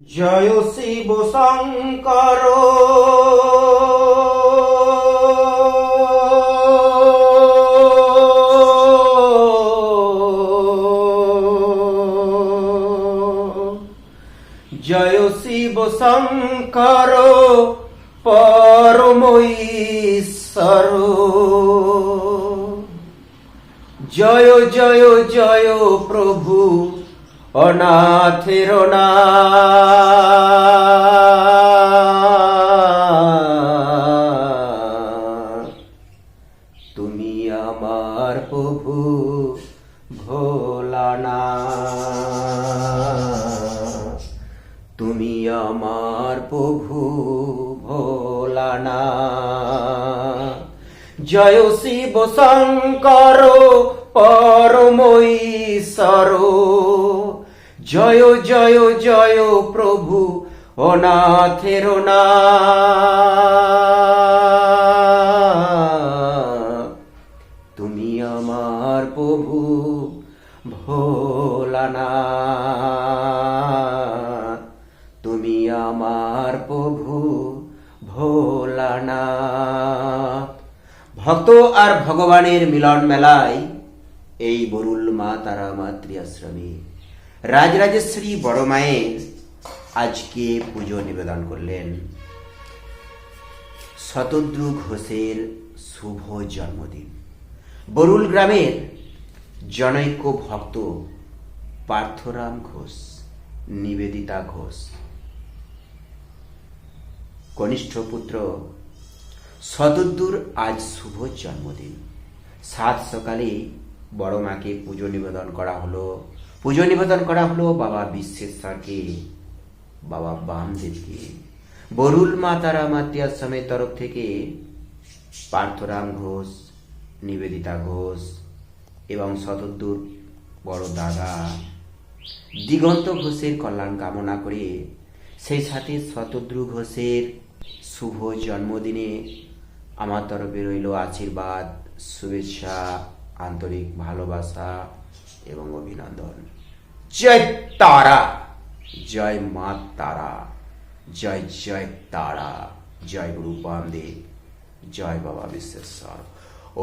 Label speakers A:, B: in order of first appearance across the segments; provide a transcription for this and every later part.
A: জয় শিব শঙ্কর জয় শিব শঙ্কর পরম ঈশ্বর জয় জয় জয় প্রভু অনাথের নাথ। তুমি আমার প্রভু ভোলানাথ, তুমি আমার প্রভু ভোলানাথ। জয় শিব শঙ্কর পরম ঈশ্বর জয় জয় জয় প্রভু অনাথের নাথ। তুমি আমার প্রভু ভোলানাথ, তুমি আমার প্রভু ভোলানাথ। ভক্ত আর ভগবানের মিলন মেলায় এই বরুল মা তারা মাতৃ আশ্রমে রাজরাজেশ্বরী বড় মায়ের আজকে পুজো নিবেদন করলেন। শতদ্রু ঘোষের শুভ জন্মদিন। বরুল গ্রামের জনৈক ভক্ত পার্থরাম ঘোষ, নিবেদিতা ঘোষ কনিষ্ঠ পুত্র শতদ্রুর আজ শুভ জন্মদিন। সাত সকালে বড় মাকে পুজো নিবেদন করা হলো। পুজো নিবেদন করা হলো বাবা বিশ্বেশ্বরকে, বাবা বামদেবকে। বরুল মা তারা মাতৃ আশ্রমের তরফ থেকে পার্থরাম ঘোষ, নিবেদিতা ঘোষ এবং শতদ্রুর বড় দাদা দিগন্ত ঘোষের কল্যাণ কামনা করে, সেই সাথে শতদ্রু ঘোষের শুভ জন্মদিনে আমার তরফে রইল আশীর্বাদ, শুভেচ্ছা, আন্তরিক ভালোবাসা এবং অভিনন্দন। জয় তারা, জয় মা তারা, জয় জয় তারা, জয় গুরু বামদেব, জয় বাবা বিশ্বেশ্বর।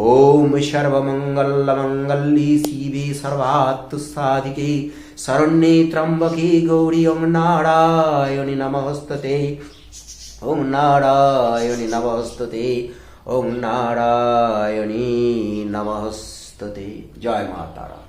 A: ওম সর্বমঙ্গল মঙ্গলে শিবে সর্বার্থ সাধিকে শরণ্যে ত্র্যম্বকে গৌরী ওম নারায়ণী নমস্তুতে, ওম নারায়ণী নমস্তুতে, ওম নারায়ণী নমস্তুতে। জয় মা তারা।